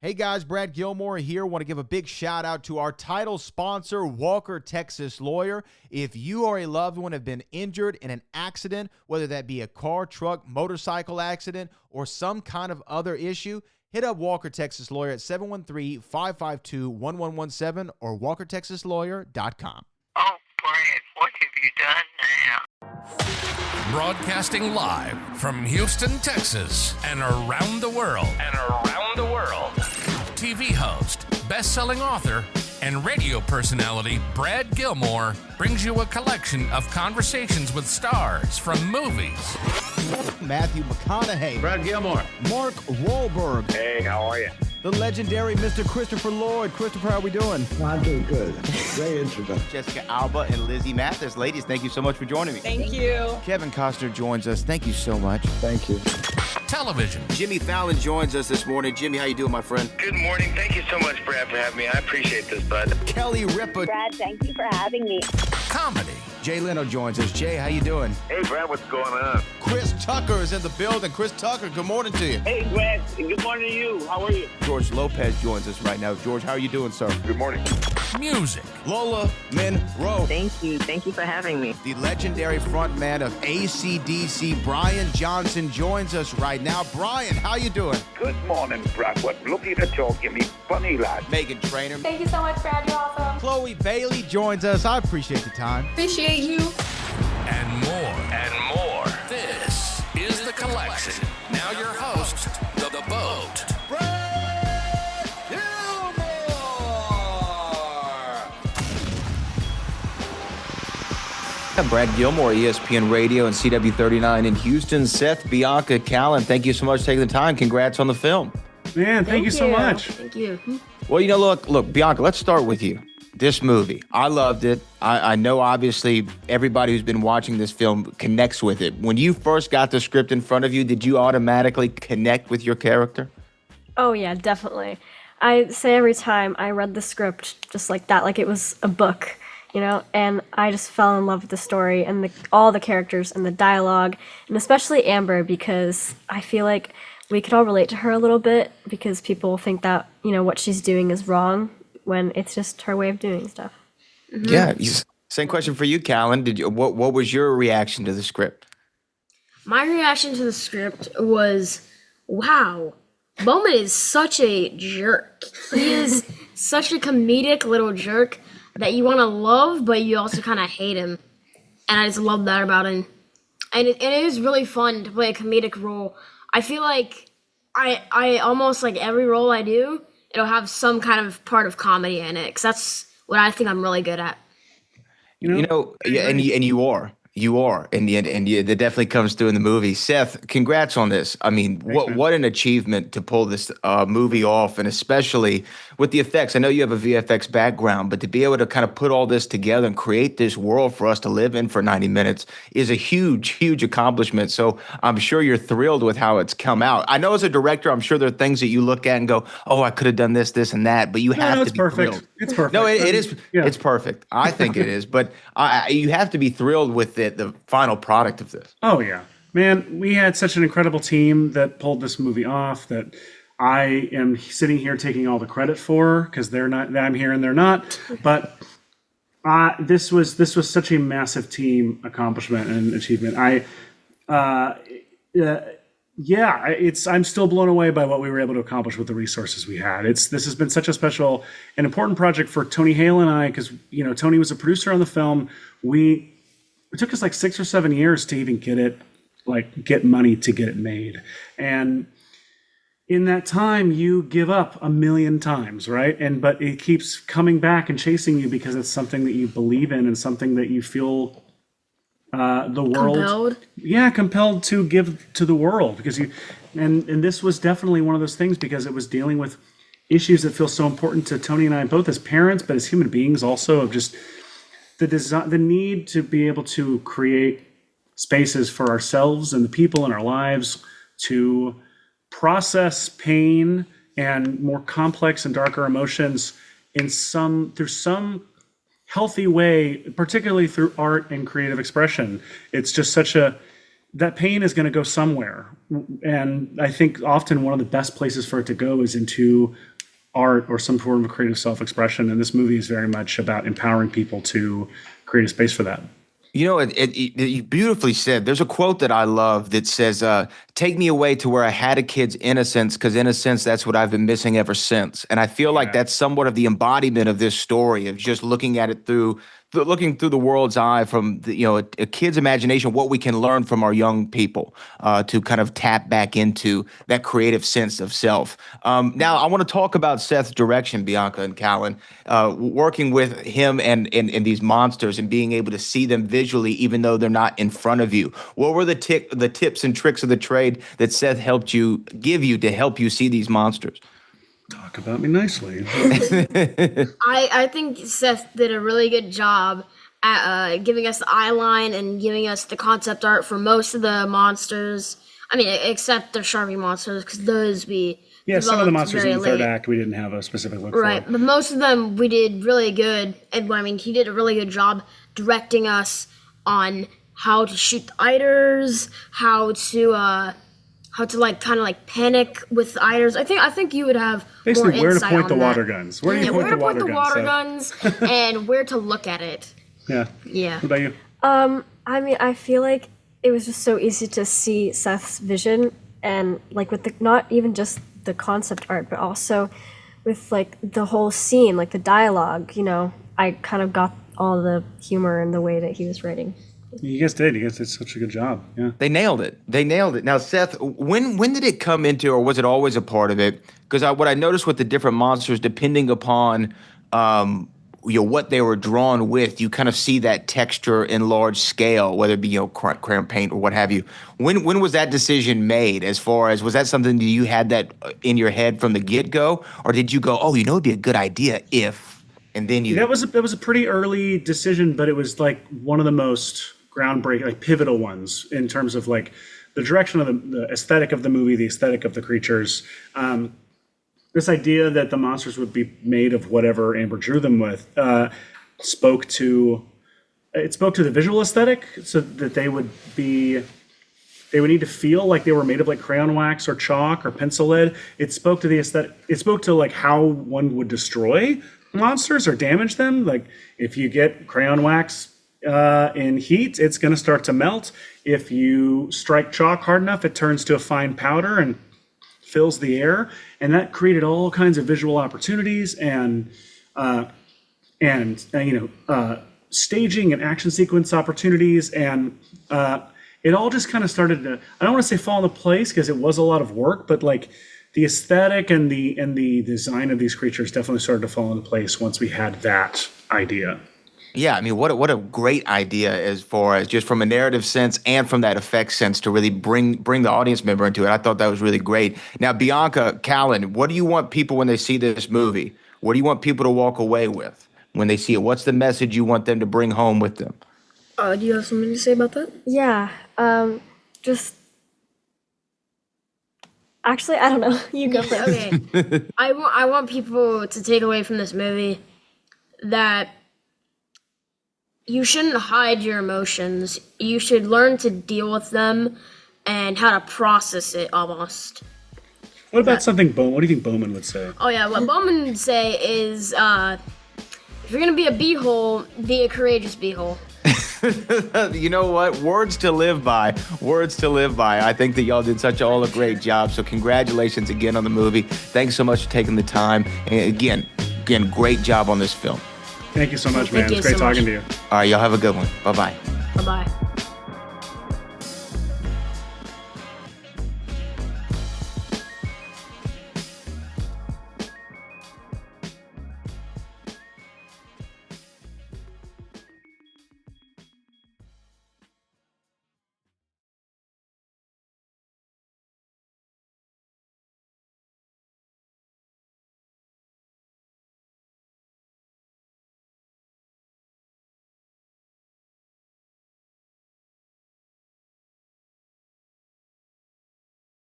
Hey guys, Brad Gilmore here. Want to give a big shout out to our title sponsor, Walker Texas Lawyer. If you or a loved one have been injured in an accident, whether that be a car, truck, motorcycle accident, or some kind of other issue, hit up Walker Texas Lawyer at 713-552-1117 or walkertexaslawyer.com. Oh, Brad, what have you done now? Broadcasting live from Houston, Texas, and around the world. TV host, best-selling author, and radio personality Brad Gilmore brings you a collection of conversations with stars from movies. Matthew McConaughey. Brad Gilmore. Mark Wahlberg. Hey, how are you? The legendary Mr. Christopher Lloyd. Christopher, how are we doing? I'm doing good. Great introduction. Jessica Alba and Lizzie Mathis. Ladies, thank you so much for joining me. Thank you. Kevin Costner joins us. Thank you so much. Thank you. Television. Jimmy Fallon joins us this morning. Jimmy, how you doing, my friend? Good morning. Thank you so much, Brad, for having me. I appreciate this, bud. Kelly Ripa. Brad, thank you for having me. Comedy. Jay Leno joins us. Jay, how you doing? Hey, Brad, what's going on? Chris Tucker is in the building. Chris Tucker, good morning to you. Hey, Brad, and good morning to you. How are you? George Lopez joins us right now. George, how are you doing, sir? Good morning. Music. Lola Monroe. Thank you. Thank you for having me. The legendary frontman of AC/DC, Brian Johnson, joins us right now. Brian, how you doing? Good morning, Brad. What lovely to talk to me, funny lad. Megan Trainor. Thank you so much, Brad. You're awesome. Chloe Bailey joins us. I appreciate the time. Appreciate you. And more. This is The Collection. Now your host, The Boat. Brad Gilmore. Brad Gilmore, ESPN Radio and CW39 in Houston. Seth, Bianca, Kalon, thank you so much for taking the time. Congrats on the film. Man, thank you so much. Thank you. Well, look, Bianca, let's start with you. This movie, I loved it. I know, obviously, everybody who's been watching this film connects with it. When you first got the script in front of you, did you automatically connect with your character? Oh, yeah, definitely. I say every time I read the script just like that, like it was a book, and I just fell in love with the story and all the characters and the dialogue, and especially Amber, because I feel like we could all relate to her a little bit because people think that, what she's doing is wrong when it's just her way of doing stuff. Mm-hmm. Yeah. Same question for you, Kalon. What was your reaction to the script? My reaction to the script was, wow, Bowman is such a jerk. He is such a comedic little jerk that you want to love, but you also kind of hate him. And I just love that about him. And it is really fun to play a comedic role. I feel like I almost, like, every role I do, it'll have some kind of part of comedy in it, because that's what I think I'm really good at. Yeah, and you are. And that definitely comes through in the movie. Seth, congrats on this. I mean, what an achievement to pull this movie off, and especially with the effects. I know you have a VFX background, but to be able to kind of put all this together and create this world for us to live in for 90 minutes is a huge, huge accomplishment. So I'm sure you're thrilled with how it's come out. I know as a director, I'm sure there are things that you look at and go, oh, I could have done this, and that, but you have to be thrilled. It's perfect. No, it is. Yeah. It's perfect. I think it is, but you have to be thrilled with the final product of this. Oh, yeah. Man, we had such an incredible team that pulled this movie off that I am sitting here taking all the credit for, because they're not. I'm here and they're not. But this was such a massive team accomplishment and achievement. I'm still blown away by what we were able to accomplish with the resources we had. This has been such a special and important project for Tony Hale and I, because Tony was a producer on the film. It took us like 6 or 7 years to even get money to get it made. And in that time, you give up a million times, right? But it keeps coming back and chasing you because it's something that you believe in and something that you feel the world compelled to give to the world, because and this was definitely one of those things, because it was dealing with issues that feel so important to Tony and I, both as parents but as human beings also, of just the need to be able to create spaces for ourselves and the people in our lives to process pain and more complex and darker emotions through some healthy way, particularly through art and creative expression. It's just such a that pain is going to go somewhere. And I think often one of the best places for it to go is into art or some form of creative self-expression. And this movie is very much about empowering people to create a space for that. You know, you beautifully said. There's a quote that I love that says, take me away to where I had a kid's innocence, because in a sense, that's what I've been missing ever since. And I feel like that's somewhat of the embodiment of this story, of just looking at it looking through the world's eye from a kid's imagination, what we can learn from our young people to kind of tap back into that creative sense of self. Now, I want to talk about Seth's direction, Bianca and Kalon, working with him and these monsters and being able to see them visually, even though they're not in front of you. What were the tips and tricks of the trade that Seth helped you give you to help you see these monsters? Talk about me nicely. I think Seth did a really good job at giving us the eye line and giving us the concept art for most of the monsters. I mean, except the Sharpie monsters, because those some of the monsters in the third act we didn't have a specific look for. Right, but most of them we did really good. And I mean, he did a really good job directing us on how to shoot the eiders, how to like kind of like panic with the eiders. I think you would have basically more where to insight point on the that. water guns. Where to point the water guns and where to look at it. Yeah. What about you? I mean, I feel like it was just so easy to see Seth's vision, and like with not even just the concept art, but also with like the whole scene, like the dialogue. I kind of got all the humor and the way that he was writing. You guys did such a good job. Yeah. They nailed it. Now, Seth, when did it come into, or was it always a part of it? Because what I noticed with the different monsters, depending upon what they were drawn with, you kind of see that texture in large scale, whether it be crayon paint or what have you. When was that decision made? As far as, was that something that you had that in your head from the get-go, or did you go, it'd be a good idea if, and then you? That was a pretty early decision, but it was like one of the most groundbreaking, like pivotal ones in terms of like the direction of the aesthetic of the movie, the aesthetic of the creatures. This idea that the monsters would be made of whatever Amber drew them with spoke to the visual aesthetic, so that they would need to feel like they were made of like crayon wax or chalk or pencil lead. It spoke to the aesthetic. It spoke to like how one would destroy monsters or damage them. Like if you get crayon wax in heat, it's going to start to melt. If you strike chalk hard enough, it turns to a fine powder and fills the air. And that created all kinds of visual opportunities and staging and action sequence opportunities. And it all just kind of started to, I don't want to say fall into place, because it was a lot of work, but like the aesthetic and the design of these creatures definitely started to fall into place once we had that idea. Yeah, I mean, what a great idea, as far as just from a narrative sense and from that effect sense, to really bring the audience member into it. I thought that was really great. Now, Bianca, Kalon, what do you want people when they see this movie? What do you want people to walk away with when they see it? What's the message you want them to bring home with them? Do you have something to say about that? Yeah, actually, I don't know. You go first. Okay. I want people to take away from this movie that you shouldn't hide your emotions. You should learn to deal with them and how to process it, almost. What about what do you think Bowman would say? Oh yeah, what Bowman would say is, if you're gonna be a beehole, be a courageous beehole. You know what? Words to live by. Words to live by. I think that y'all did a great job. So congratulations again on the movie. Thanks so much for taking the time. And again, great job on this film. Thank you so much, man. It's great talking to you. All right, y'all have a good one. Bye-bye. Bye-bye.